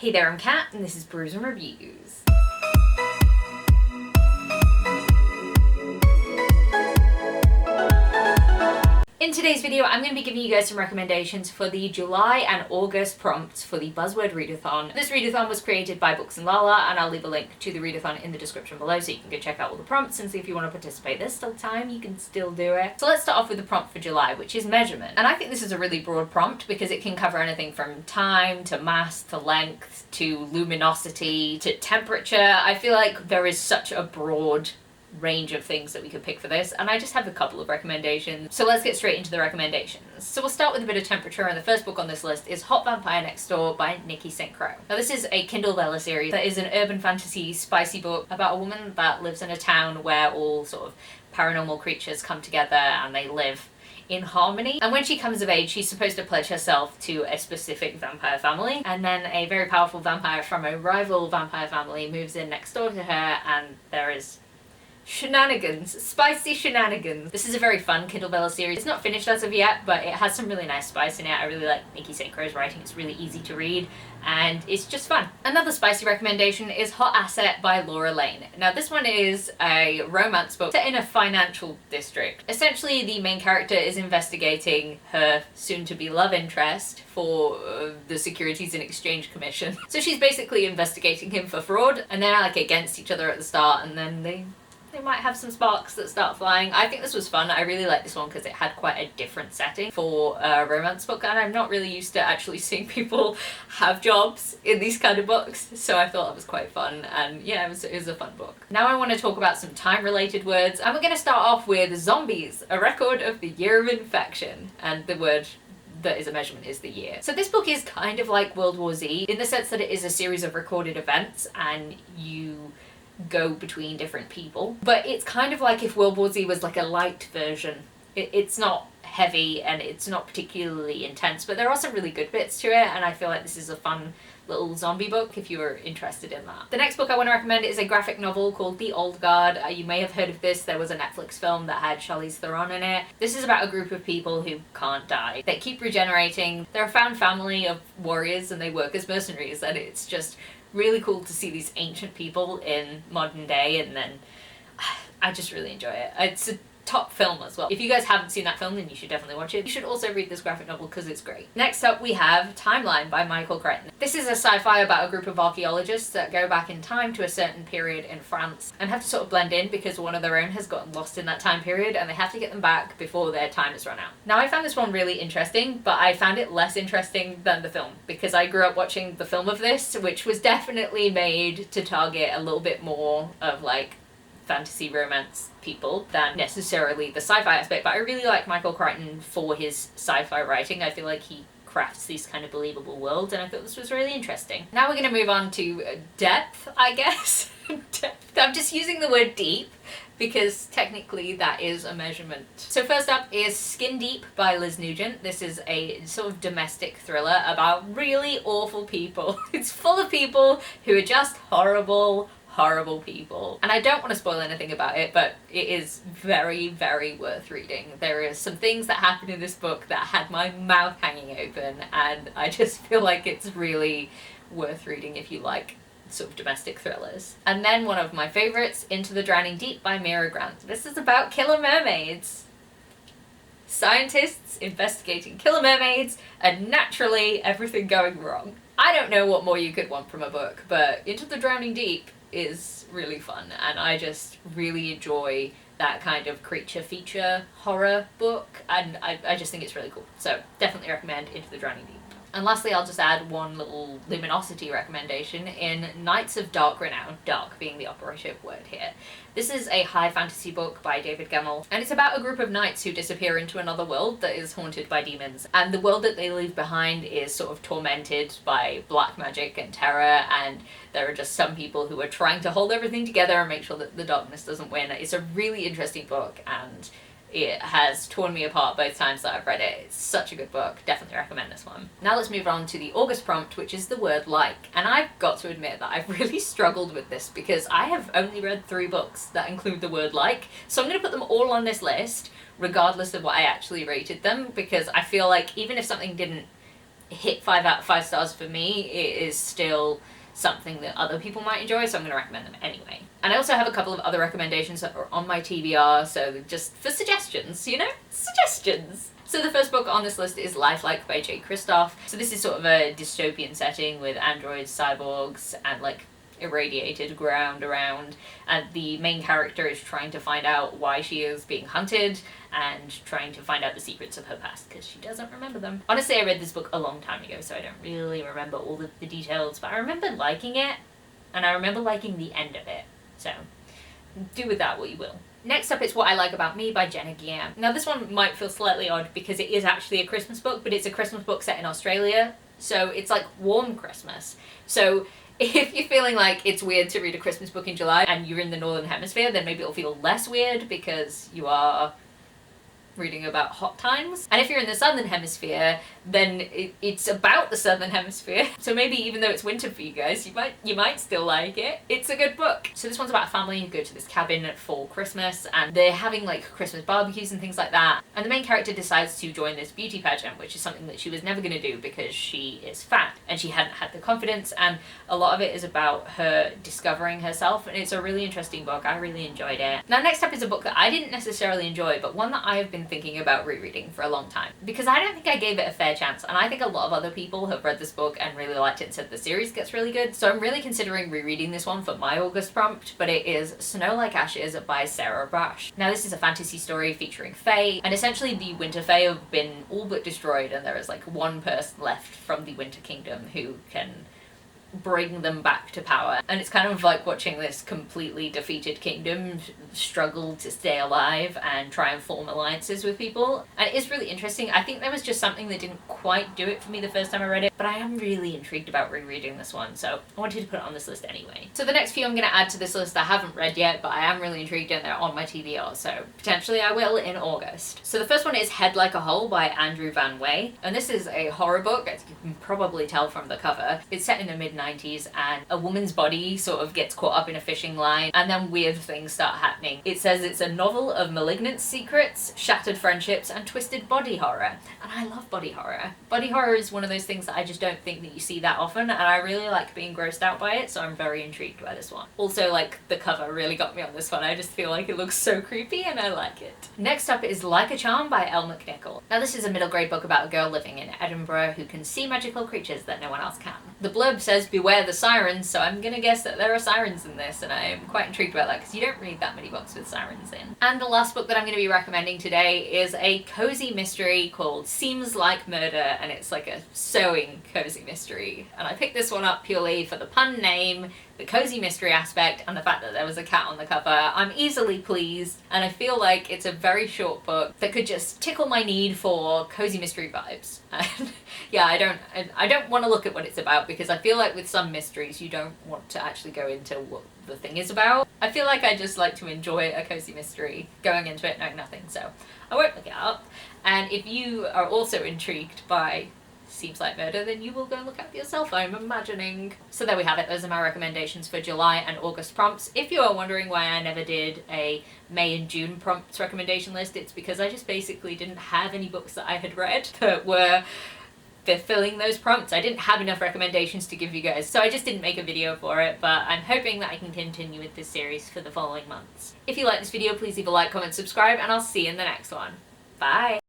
Hey there, I'm Kat, and this is Brews and Reviews. In today's video, I'm going to be giving you guys some recommendations for the July and August prompts for the Buzzword Readathon. This readathon was created by Books and Lala, and I'll leave a link to the readathon in the description below so you can go check out all the prompts and see if you want to participate. There's still time, you can still do it. So let's start off with the prompt for July, which is measurement. And I think this is a really broad prompt because it can cover anything from time, to mass, to length, to luminosity, to temperature. I feel like there is such a broad range of things that we could pick for this, and I just have a couple of recommendations. So let's get straight into the recommendations. So we'll start with a bit of temperature, and the first book on this list is Hot Vampire Next Door by Nikki St. Crow. Now this is a Kindle Vella series that is an urban fantasy spicy book about a woman that lives in a town where all sort of paranormal creatures come together and they live in harmony. And when she comes of age, she's supposed to pledge herself to a specific vampire family, and then a very powerful vampire from a rival vampire family moves in next door to her, and there is shenanigans, spicy shenanigans. This is a very fun Kindle Vella series. It's not finished as of yet, but it has some really nice spice in it. I really like Nikki St. Crow's writing. It's really easy to read and it's just fun. Another spicy recommendation is Hot Asset by Laura Lane. Now this one is a romance book set in a financial district. Essentially the main character is investigating her soon-to-be love interest for the Securities and Exchange Commission. So she's basically investigating him for fraud, and they're like against each other at the start, and then they might have some sparks that start flying. I think this was fun. I really like this one because it had quite a different setting for a romance book, and I'm not really used to actually seeing people have jobs in these kind of books, so I thought it was quite fun, and yeah, it was a fun book. Now I want to talk about some time-related words, and we're going to start off with Zombies, a record of the year of infection, and the word that is a measurement is the year. So this book is kind of like World War Z in the sense that it is a series of recorded events and you go between different people, but it's kind of like if World War Z was like a light version. It's not heavy and it's not particularly intense, but there are some really good bits to it, and I feel like this is a fun little zombie book if you are interested in that. The next book I want to recommend is a graphic novel called The Old Guard. You may have heard of this. There was a Netflix film that had Charlize Theron in it. This is about a group of people who can't die. They keep regenerating. They're a found family of warriors and they work as mercenaries, and it's just really cool to see these ancient people in modern day, and then I just really enjoy it. It's a top film as well. If you guys haven't seen that film, then you should definitely watch it. You should also read this graphic novel because it's great. Next up we have Timeline by Michael Crichton. This is a sci-fi about a group of archaeologists that go back in time to a certain period in France and have to sort of blend in because one of their own has gotten lost in that time period and they have to get them back before their time is run out. Now I found this one really interesting, but I found it less interesting than the film because I grew up watching the film of this, which was definitely made to target a little bit more of like fantasy romance people than necessarily the sci-fi aspect, but I really like Michael Crichton for his sci-fi writing. I feel like he crafts these kind of believable worlds, and I thought this was really interesting. Now we're going to move on to depth, I guess. Depth. I'm just using the word deep because technically that is a measurement. So first up is Skin Deep by Liz Nugent. This is a sort of domestic thriller about really awful people. It's full of people who are just horrible people. And I don't want to spoil anything about it, but it is very, very worth reading. There is some things that happen in this book that had my mouth hanging open, and I just feel like it's really worth reading if you like sort of domestic thrillers. And then one of my favorites, Into the Drowning Deep by Mira Grant. This is about killer mermaids. Scientists investigating killer mermaids and naturally everything going wrong. I don't know what more you could want from a book, but Into the Drowning Deep is really fun, and I just really enjoy that kind of creature feature horror book, and I just think it's really cool. So definitely recommend Into the Drowning Deep. And lastly, I'll just add one little luminosity recommendation in Knights of Dark Renown, dark being the operative word here. This is a high fantasy book by David Gemmell, and it's about a group of knights who disappear into another world that is haunted by demons. And the world that they leave behind is sort of tormented by black magic and terror, and there are just some people who are trying to hold everything together and make sure that the darkness doesn't win. It's a really interesting book, and it has torn me apart both times that I've read it. It's such a good book. Definitely recommend this one. Now let's move on to the August prompt, which is the word like. And I've got to admit that I've really struggled with this because I have only read 3 books that include the word like. So I'm going to put them all on this list, regardless of what I actually rated them, because I feel like even if something didn't hit 5 out of 5 stars for me, it is still something that other people might enjoy, so I'm going to recommend them anyway. And I also have a couple of other recommendations that are on my TBR, so just for suggestions, you know? Suggestions! So the first book on this list is Lifelike by J. Kristoff. So this is sort of a dystopian setting with androids, cyborgs, and like irradiated ground around, and the main character is trying to find out why she is being hunted and trying to find out the secrets of her past because she doesn't remember them. Honestly, I read this book a long time ago, so I don't really remember all the details, but I remember liking it, and I remember liking the end of it, so do with that what you will. Next up is What I Like About Me by Jenna Guillaume. Now this one might feel slightly odd because it is actually a Christmas book, but it's a Christmas book set in Australia, so it's like warm Christmas. So if you're feeling like it's weird to read a Christmas book in July and you're in the Northern Hemisphere, then maybe it'll feel less weird because you are reading about hot times. And if you're in the Southern Hemisphere, then it's about the Southern Hemisphere. So maybe even though it's winter for you guys, you might still like it. It's a good book. So this one's about a family who go to this cabin for Christmas, and they're having like Christmas barbecues and things like that. And the main character decides to join this beauty pageant, which is something that she was never going to do because she is fat and she hadn't had the confidence. And a lot of it is about her discovering herself, and it's a really interesting book. I really enjoyed it. Now next up is a book that I didn't necessarily enjoy, but one that I have been thinking about rereading for a long time because I don't think I gave it a fair chance, and I think a lot of other people have read this book and really liked it and said the series gets really good, so I'm really considering rereading this one for my August prompt. But it is Snow Like Ashes by Sarah Rush. Now this is a fantasy story featuring Fae, and essentially the Winter Fae have been all but destroyed, and there is like one person left from the Winter Kingdom who can bring them back to power. And it's kind of like watching this completely defeated kingdom struggle to stay alive and try and form alliances with people. And it is really interesting. I think there was just something that didn't quite do it for me the first time I read it, but I am really intrigued about rereading this one, so I wanted to put it on this list anyway. So the next few I'm going to add to this list I haven't read yet, but I am really intrigued and they're on my TBR, so potentially I will in August. So the first one is Head Like a Hole by Andrew Van Wey, and this is a horror book, as you can probably tell from the cover. It's set in the mid-90s, and a woman's body sort of gets caught up in a fishing line, and then weird things start happening. It says it's a novel of malignant secrets, shattered friendships, and twisted body horror. And I love body horror. Body horror is one of those things that I just don't think that you see that often, and I really like being grossed out by it, so I'm very intrigued by this one. Also, like, the cover really got me on this one. I just feel like it looks so creepy and I like it. Next up is Like a Charm by Elle McNichol. Now this is a middle grade book about a girl living in Edinburgh who can see magical creatures that no one else can. The blurb says beware the sirens, so I'm gonna guess that there are sirens in this, and I'm quite intrigued about that because you don't read that many books with sirens in. And the last book that I'm going to be recommending today is a cozy mystery called Seems Like Murder, and it's like a sewing cozy mystery. And I picked this one up purely for the pun name, the cozy mystery aspect, and the fact that there was a cat on the cover. I'm easily pleased, and I feel like it's a very short book that could just tickle my need for cozy mystery vibes. And yeah, I don't want to look at what it's about because I feel like with some mysteries you don't want to actually go into what the thing is about. I feel like I just like to enjoy a cozy mystery going into it knowing nothing, so I won't look it up. And if you are also intrigued by Seems Like Murder, then you will go look up yourself, I'm imagining. So there we have it. Those are my recommendations for July and August prompts. If you are wondering why I never did a May and June prompts recommendation list, it's because I just basically didn't have any books that I had read that were fulfilling those prompts. I didn't have enough recommendations to give you guys, so I just didn't make a video for it, but I'm hoping that I can continue with this series for the following months. If you like this video, please leave a like, comment, subscribe, and I'll see you in the next one. Bye!